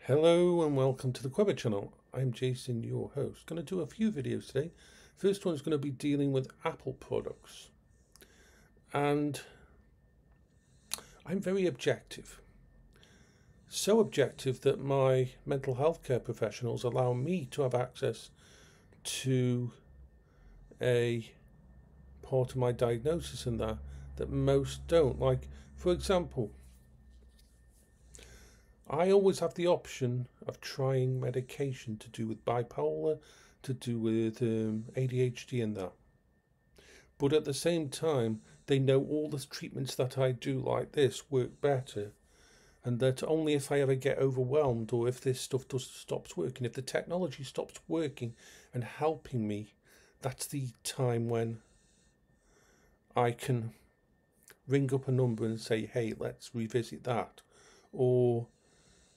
Hello and welcome to the Quebber channel. I'm Jason, your host. Going to do a few videos today. First one is going to be dealing with Apple products. And I'm very objective. So objective that my mental health care professionals allow me to have access to a part of my diagnosis in that most don't. Like, for example, I always have the option of trying medication to do with bipolar, to do with ADHD and that. But at the same time, they know all the treatments that I do like this work better, and that only if I ever get overwhelmed or if this stuff stops working, if the technology stops working and helping me, that's the time when I can ring up a number and say, hey, let's revisit that. Or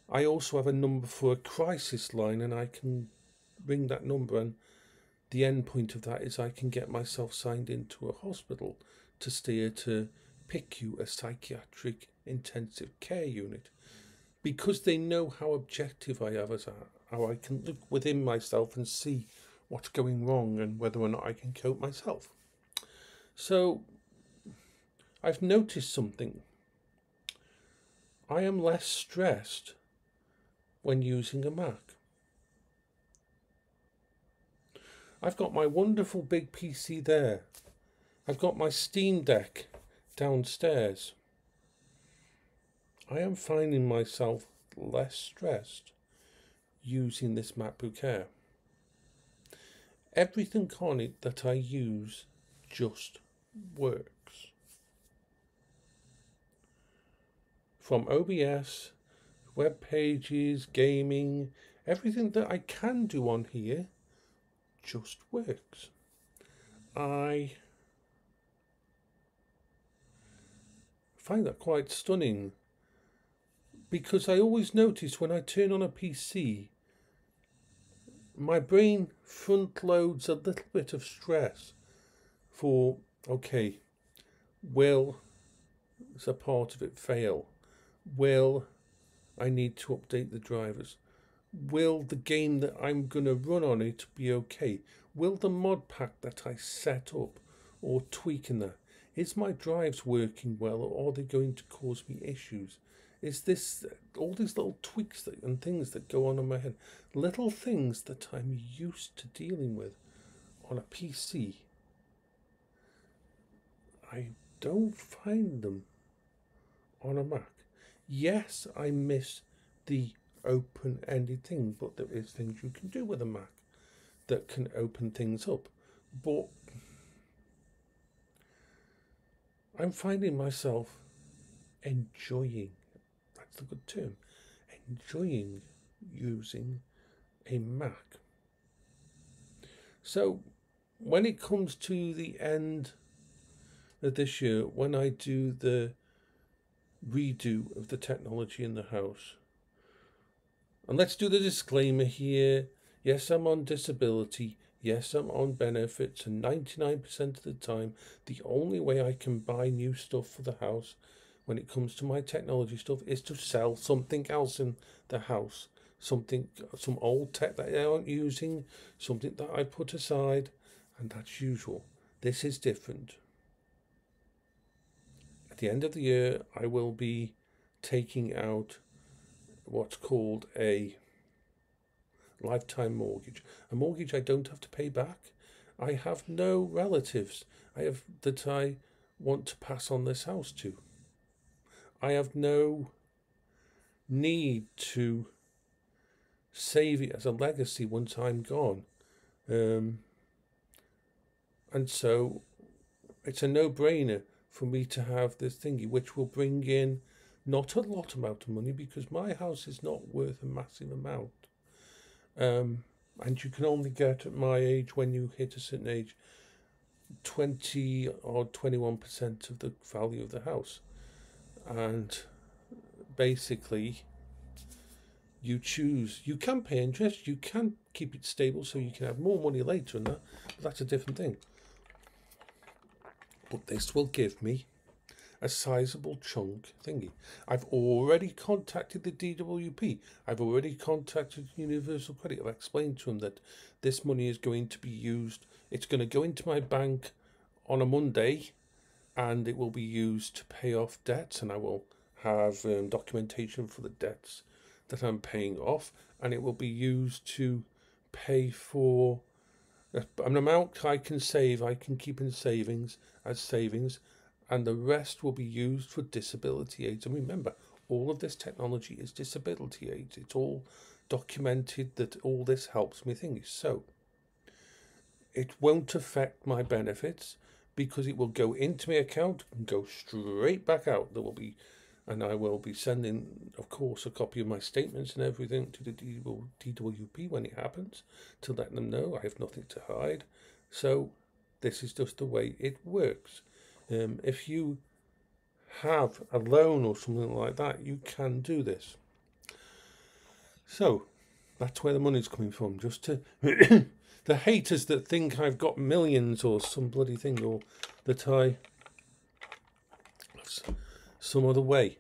I also have a number for a crisis line, and I can ring that number, and the end point of that is I can get myself signed into a hospital to stay to PICU, a psychiatric intensive care unit, because they know how objective I am, how I can look within myself and see what's going wrong and whether or not I can cope myself. So I've noticed something. I am less stressed when using a Mac. I've got my wonderful big PC there. I've got my Steam Deck downstairs. I am finding myself less stressed using this MacBook Air. Everything on it that I use just works. From OBS, web pages, gaming, everything that I can do on here just works. I find that quite stunning, because I always notice when I turn on a PC, my brain front loads a little bit of stress for, okay, will a part of it fail? Will I need to update the drivers? Will the game that I'm going to run on it be okay? Will the mod pack that I set up or tweak in there, is my drives working well, or are they going to cause me issues? Is this all these little tweaks and things that go on in my head, little things that I'm used to dealing with on a PC? I don't find them on a Mac. Yes, I miss the open-ended thing, but there is things you can do with a Mac that can open things up. But I'm finding myself enjoying, that's a good term, enjoying using a Mac. So when it comes to the end of this year, when I do the redo of the technology in the house, and let's do the disclaimer here. Yes, I'm on disability. Yes, I'm on benefits. And 99% of the time, the only way I can buy new stuff for the house when it comes to my technology stuff is to sell something else in the house. Some old tech that I aren't using, something that I put aside, and that's usual. This is different. At the end of the year, I will be taking out what's called a lifetime mortgage. A mortgage I don't have to pay back. I have no relatives that I want to pass on this house to. I have no need to save it as a legacy once I'm gone. And so it's a no-brainer for me to have this thingy, which will bring in not a lot amount of money, because my house is not worth a massive amount. And you can only get, at my age, when you hit a certain age, 20 or 21% of the value of the house. And basically, you choose. You can pay interest, you can keep it stable so you can have more money later, and that's a different thing. But this will give me a sizable chunk thingy. I've already contacted the DWP. I've already contacted Universal Credit. I've explained to them that this money is going to be used. It's going to go into my bank on a Monday, and it will be used to pay off debts, and I will have documentation for the debts that I'm paying off, and it will be used to pay for an amount I can save, I can keep in savings as savings, and the rest will be used for disability aids. And remember, all of this technology is disability aids. It's all documented that all this helps me things. So it won't affect my benefits because it will go into my account and go straight back out. There will be, and I will be sending, of course, a copy of my statements and everything to the DWP when it happens to let them know I have nothing to hide. So this is just the way it works. If you have a loan or something like that, you can do this. So that's where the money's coming from. Just to the haters that think I've got millions or some bloody thing, or that I some other way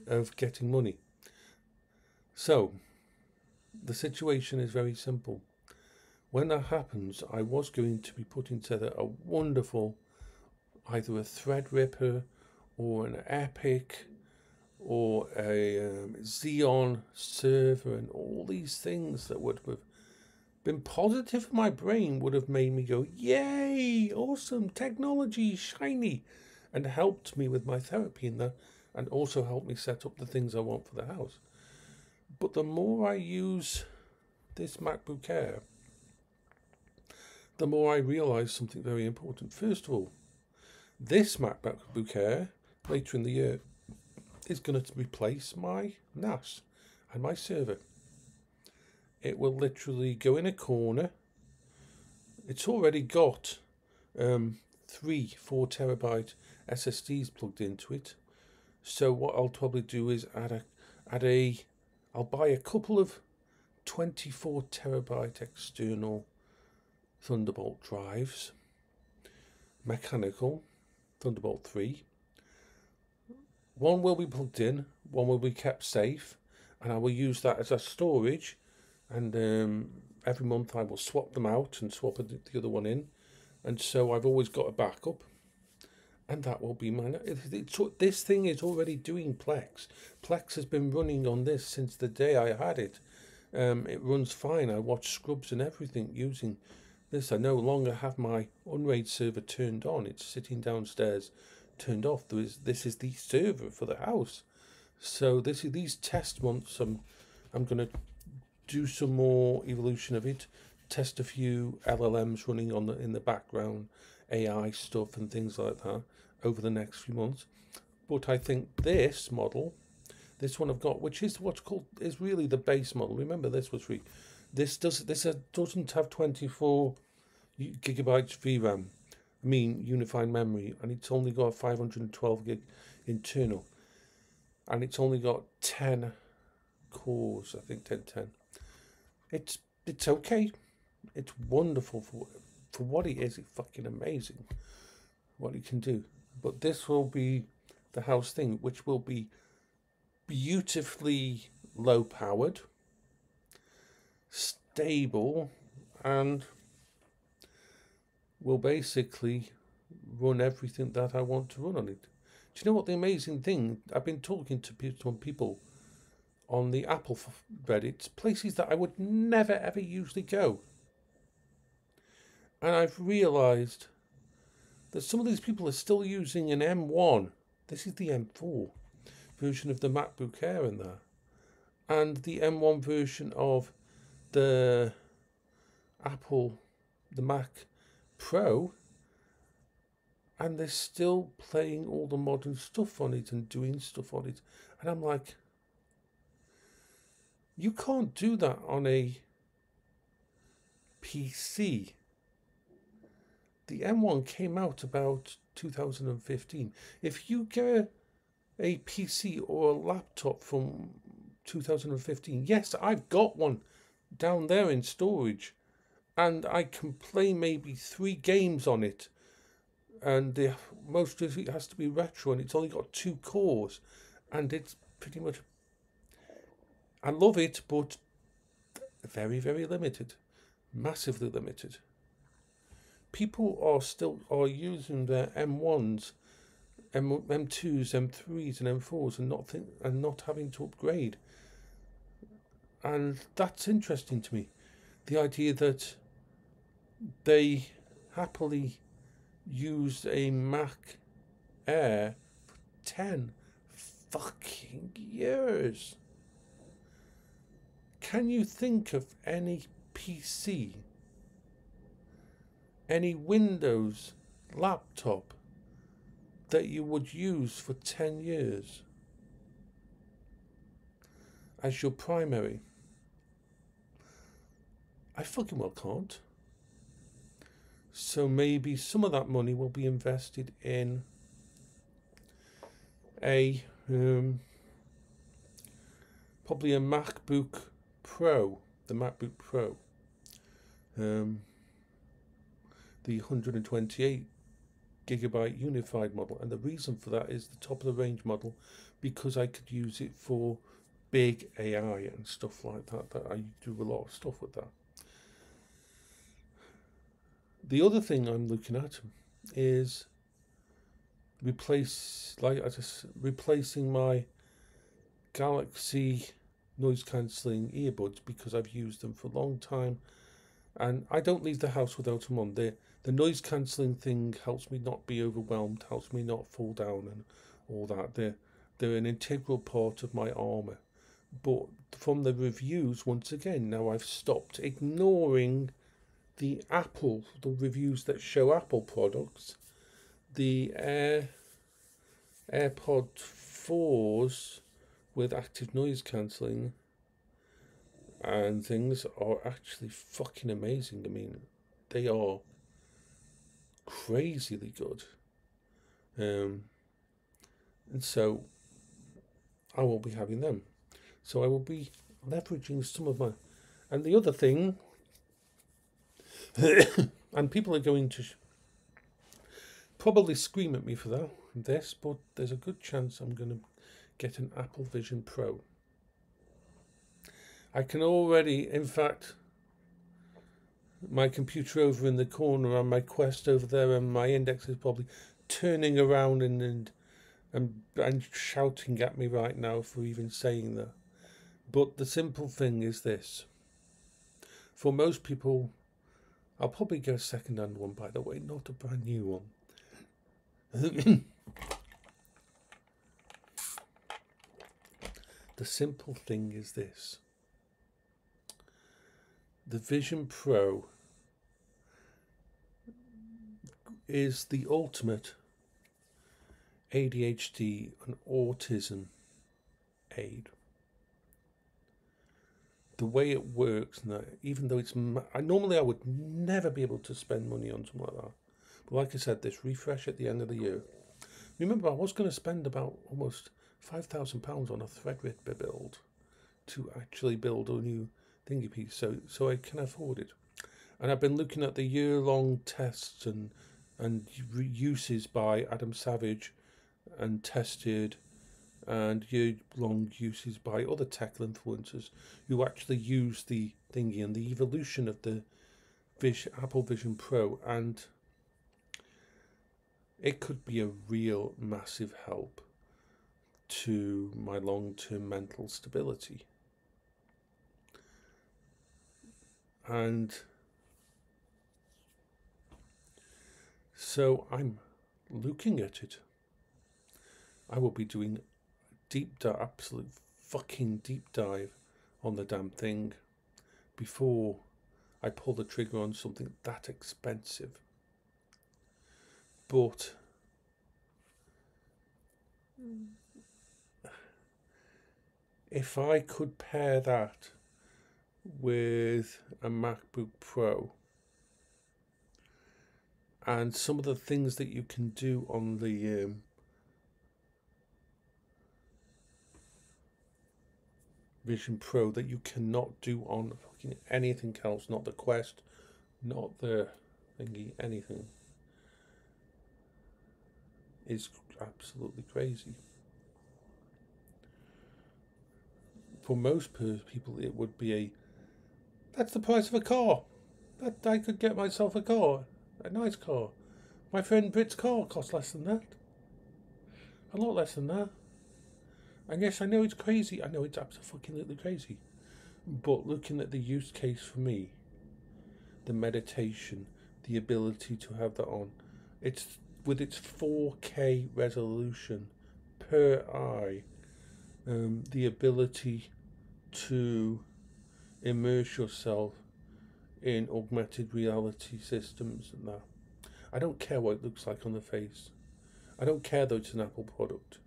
of getting money. So the situation is very simple. When that happens, I was going to be putting together a wonderful, either a Threadripper or an Epic or a Xeon server, and all these things that would have been positive for my brain, would have made me go, yay, awesome, technology, shiny, and helped me with my therapy in that, and also helped me set up the things I want for the house. But the more I use this MacBook Air, the more I realise something very important. First of all, this MacBook Air, later in the year, is going to replace my NAS and my server. It will literally go in a corner. It's already got 3 4 terabyte SSDs plugged into it. So what I'll probably do is I'll buy a couple of 24 terabyte external Thunderbolt drives, mechanical Thunderbolt 3. One will be plugged in, one will be kept safe, and I will use that as a storage. And every month I will swap them out and swap the other one in, and so I've always got a backup. And that will be mine. This thing is already doing Plex. Plex has been running on this since the day I had it. It runs fine. I watch Scrubs and everything using this. I no longer have my Unraid server turned on. It's sitting downstairs, turned off. This is the server for the house. So these test months. I'm going to do some more evolution of it. Test a few LLMs running in the background, AI stuff and things like that over the next few months. But I think this model, this one I've got, which is is really the base model. Remember, this was free. This doesn't have 24 gigabytes VRAM. I mean unified memory, and it's only got 512 gig internal, and it's only got 10 cores. I think 1010. It's okay. It's wonderful for what it is. It's fucking amazing what it can do. But this will be the house thing, which will be beautifully low powered, stable, and will basically run everything that I want to run on it. Do you know what the amazing thing? I've been talking to some people on the Apple Reddit, places that I would never ever usually go. And I've realised that some of these people are still using an M1. This is the M4 version of the MacBook Air in there. And the M1 version of the Mac Pro. And they're still playing all the modern stuff on it and doing stuff on it. And I'm like, you can't do that on a PC. The M1 came out about 2015. If you get a PC or a laptop from 2015, yes, I've got one down there in storage, and I can play maybe 3 games on it and most of it has to be retro, and it's only got 2 cores, and it's pretty much, I love it, but very, very limited, massively limited. People are using their M1s, M2s, M3s, and M4s, and not having to upgrade, and that's interesting to me. The idea that they happily used a Mac Air for 10 fucking years. Can you think of any PC, any Windows laptop that you would use for 10 years as your primary? I fucking well can't. So maybe some of that money will be invested in a probably a MacBook Pro, the MacBook Pro, the 128 gigabyte unified model, and the reason for that is the top of the range model, because I could use it for big AI and stuff like that. That I do a lot of stuff with that. The other thing I'm looking at is replacing my Galaxy noise cancelling earbuds, because I've used them for a long time and I don't leave the house without them on. The noise cancelling thing helps me not be overwhelmed, helps me not fall down and all that. They're an integral part of my armour. But from the reviews, once again, now I've stopped ignoring the reviews that show Apple products. The AirPod 4s with active noise cancelling and things are actually fucking amazing. I mean, they are crazily good. And so I will be having them. So I will be leveraging some of my... And the other thing, and people are going to probably scream at me for this, but there's a good chance I'm going to get an Apple Vision Pro. I can already, in fact, my computer over in the corner and my Quest over there, and my Index is probably turning around and shouting at me right now for even saying that. But the simple thing is this. For most people, I'll probably get a second-hand one, by the way, not a brand new one. The simple thing is this. The Vision Pro is the ultimate ADHD and autism aid. The way it works, now, even though normally I would never be able to spend money on something like that. But like I said, this refresh at the end of the year. Remember, I was going to spend about almost £5,000 on a Threadripper build to actually build a new thingy piece, so I can afford it. And I've been looking at the year-long tests and uses by Adam Savage and tested, and year-long uses by other tech influencers who actually use the thingy and the evolution of the Apple Vision Pro, and it could be a real massive help to my long-term mental stability. And so I'm looking at it. I will be doing absolute fucking deep dive on the damn thing before I pull the trigger on something that expensive. But if I could pair that with a MacBook Pro and some of the things that you can do on the Vision Pro that you cannot do on fucking anything else, not the Quest, not the thingy, anything. is absolutely crazy. For most people, it would be that's the price of a car. That I could get myself a car, a nice car. My friend Brit's car costs less than that. A lot less than that. And yes, I know it's crazy. I know it's absolutely crazy. But looking at the use case for me, the meditation, the ability to have that on, it's with its 4K resolution per eye, the ability to immerse yourself in augmented reality systems and that. I don't care what it looks like on the face. I don't care though it's an Apple product.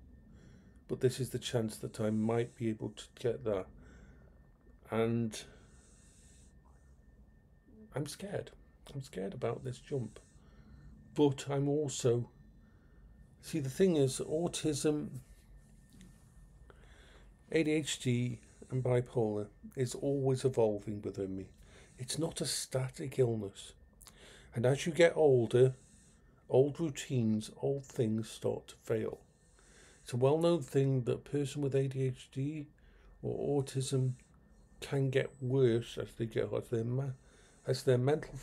But this is the chance that I might be able to get that. And I'm scared. I'm scared about this jump. But I'm also... See, the thing is, autism, ADHD and bipolar is always evolving within me. It's not a static illness. And as you get older, old routines, old things start to fail. It's a well-known thing that a person with ADHD or autism can get worse as they get as their mental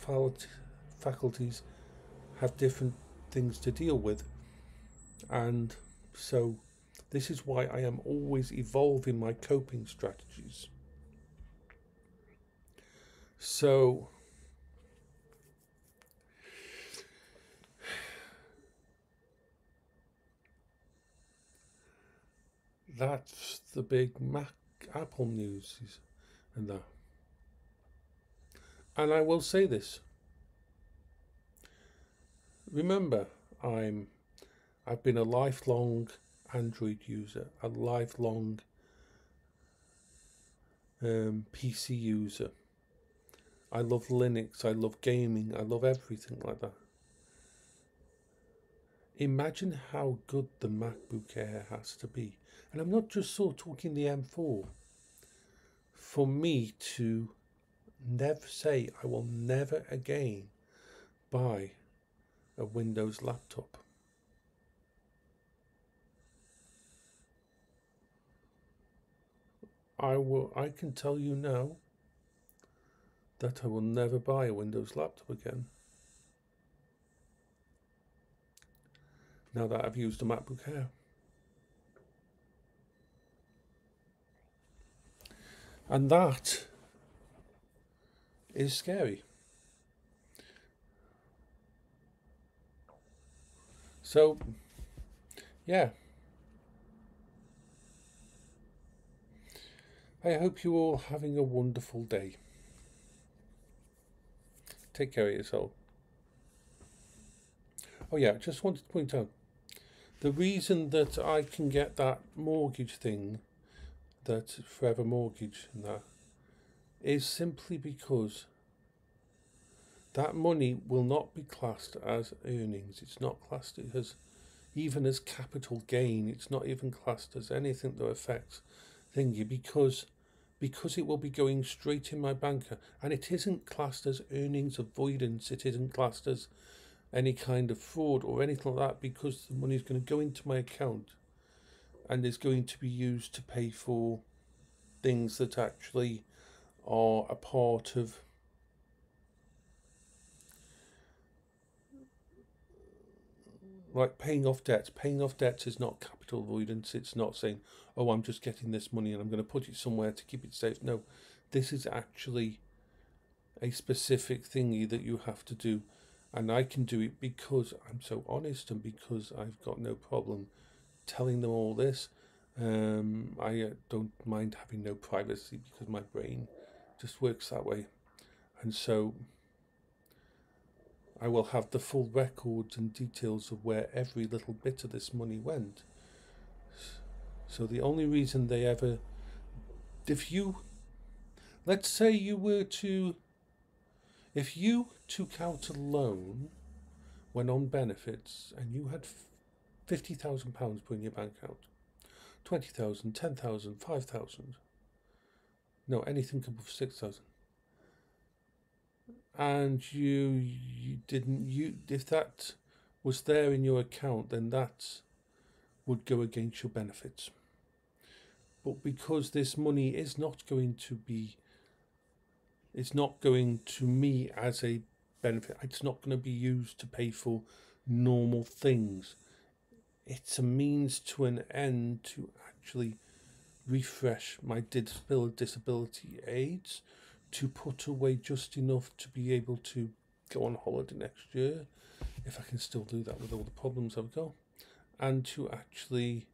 faculties have different things to deal with. And so this is why I am always evolving my coping strategies. So that's the big Apple news and that. And I will say this. Remember, I've been a lifelong Android user, a lifelong PC user. I love Linux, I love gaming, I love everything like that. Imagine how good the MacBook Air has to be. And I'm not just talking the M4. For me to never say I will never again buy a Windows laptop. I can tell you now that I will never buy a Windows laptop again. Now that I've used a MacBook Air. And that is scary. So, yeah. I hope you're all having a wonderful day. Take care of yourself. Oh yeah, just wanted to point out, the reason that I can get that mortgage thing, that forever mortgage and that, is simply because that money will not be classed as earnings. It's not classed as even as capital gain. It's not even classed as anything that affects thingy because it will be going straight in my banker, and it isn't classed as earnings avoidance. It isn't classed as any kind of fraud or anything like that, because the money is going to go into my account and is going to be used to pay for things that actually are a part of like paying off debts. Paying off debts is not capital avoidance. It's not saying, oh, I'm just getting this money and I'm going to put it somewhere to keep it safe. No, this is actually a specific thingy that you have to do. And I can do it because I'm so honest and because I've got no problem telling them all this. I don't mind having no privacy because my brain just works that way. And so I will have the full records and details of where every little bit of this money went. So the only reason they ever... Let's say you were to... If you took out a loan when on benefits and you had £50,000 put in your bank account, 20,000, 10,000, 5,000, no, anything above 6,000, and you didn't, if that was there in your account, then that would go against your benefits. But because this money is not going to be, it's not going to me as a benefit, it's not going to be used to pay for normal things. It's a means to an end to actually refresh my disability aids, to put away just enough to be able to go on holiday next year, if I can still do that with all the problems I've got, and to actually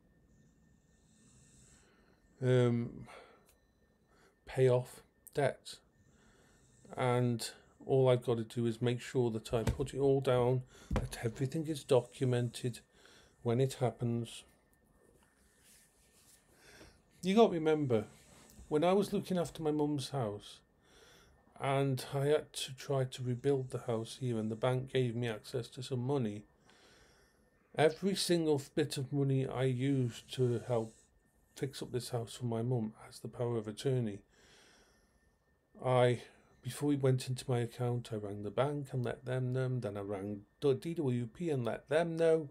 pay off debt. And all I've got to do is make sure that I put it all down, that everything is documented when it happens. You got to remember, when I was looking after my mum's house and I had to try to rebuild the house here, and the bank gave me access to some money, every single bit of money I used to help fix up this house for my mum as the power of attorney, before we went into my account, I rang the bank and let them know, then I rang DWP and let them know,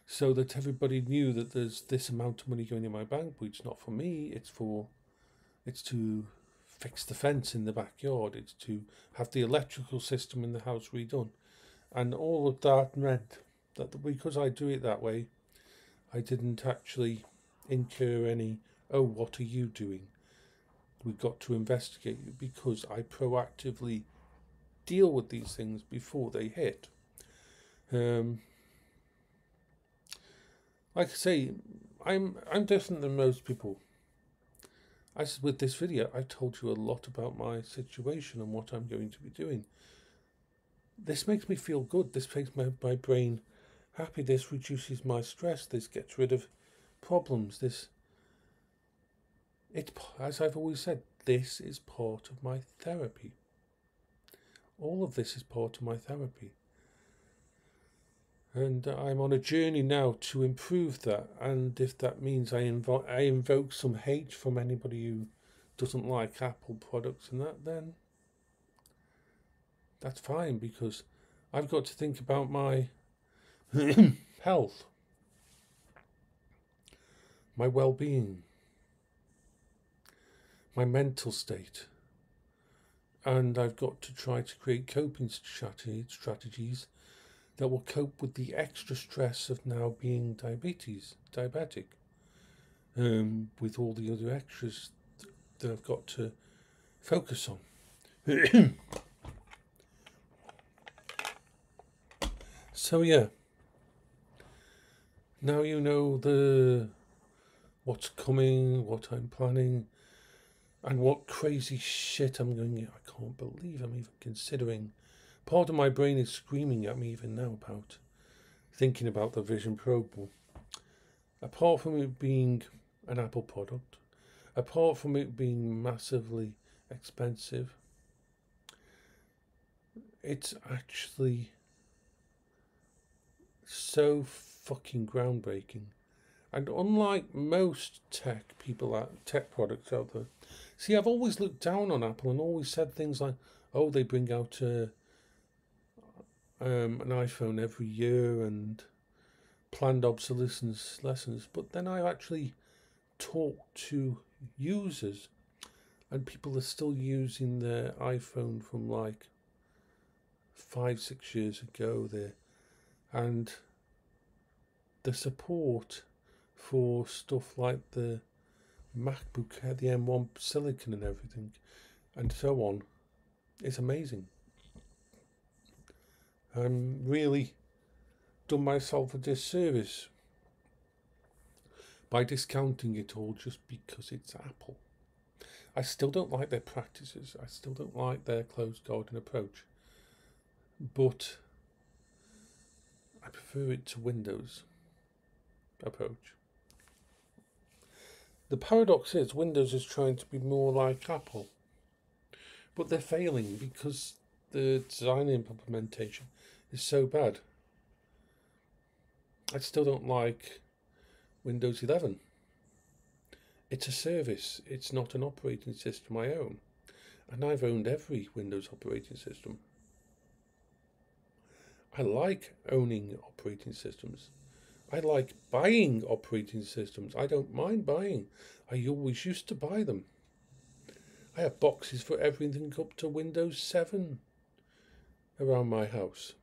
so that everybody knew that there's this amount of money going in my bank, but it's not for me, it's to fix the fence in the backyard, it's to have the electrical system in the house redone. And all of that meant that because I do it that way, I didn't actually incur any, oh, what are you doing? We've got to investigate you, because I proactively deal with these things before they hit. Like I say, I'm different than most people. With this video, I told you a lot about my situation and what I'm going to be doing. This makes me feel good. This makes my brain happy. This reduces my stress. This gets rid of problems. As I've always said, this is part of my therapy. All of this is part of my therapy. And I'm on a journey now to improve that. And if that means I invoke some hate from anybody who doesn't like Apple products and that, then that's fine, because I've got to think about my health, my well-being, my mental state. And I've got to try to create coping strategies that will cope with the extra stress of now being diabetic, with all the other extras that I've got to focus on. So yeah, now you know what's coming, what I'm planning, and what crazy shit I'm going to. I can't believe I'm even considering. Part of my brain is screaming at me even now about thinking about the Vision Pro. Apart from it being an Apple product, apart from it being massively expensive, it's actually so fucking groundbreaking. And unlike most tech products out there, see, I've always looked down on Apple and always said things like, oh, they bring out an iPhone every year and planned obsolescence lessons. But then I've actually talked to users, and people are still using their iPhone from like 5-6 years ago there, and the support for stuff like the MacBook, the M1 Silicon and everything, and so on, is amazing. I'm really done myself a disservice by discounting it all just because it's Apple. I still don't like their practices. I still don't like their closed garden approach. But I prefer it to Windows approach. The paradox is Windows is trying to be more like Apple, but they're failing because the design implementation is so bad. I still don't like Windows 11. It's a service. It's not an operating system I own. And I've owned every Windows operating system. I like owning operating systems. I like buying operating systems. I don't mind buying. I always used to buy them. I have boxes for everything up to Windows 7 around my house.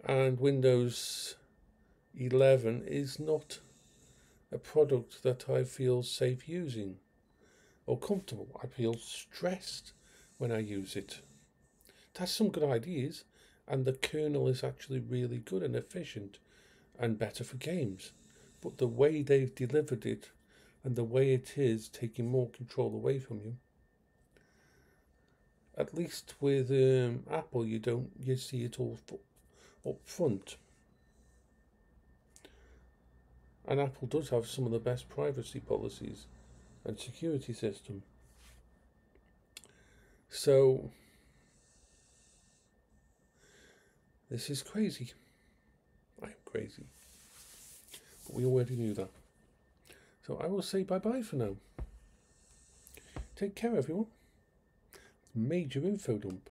And Windows 11 is not a product that I feel safe using or comfortable. I feel stressed when I use it. It has some good ideas, and the kernel is actually really good and efficient and better for games. But the way they've delivered it and the way it is taking more control away from you, at least with Apple, you see it all up front. And Apple does have some of the best privacy policies and security system. So this is crazy. I am crazy. But we already knew that. So I will say bye-bye for now. Take care, everyone. Major info dump.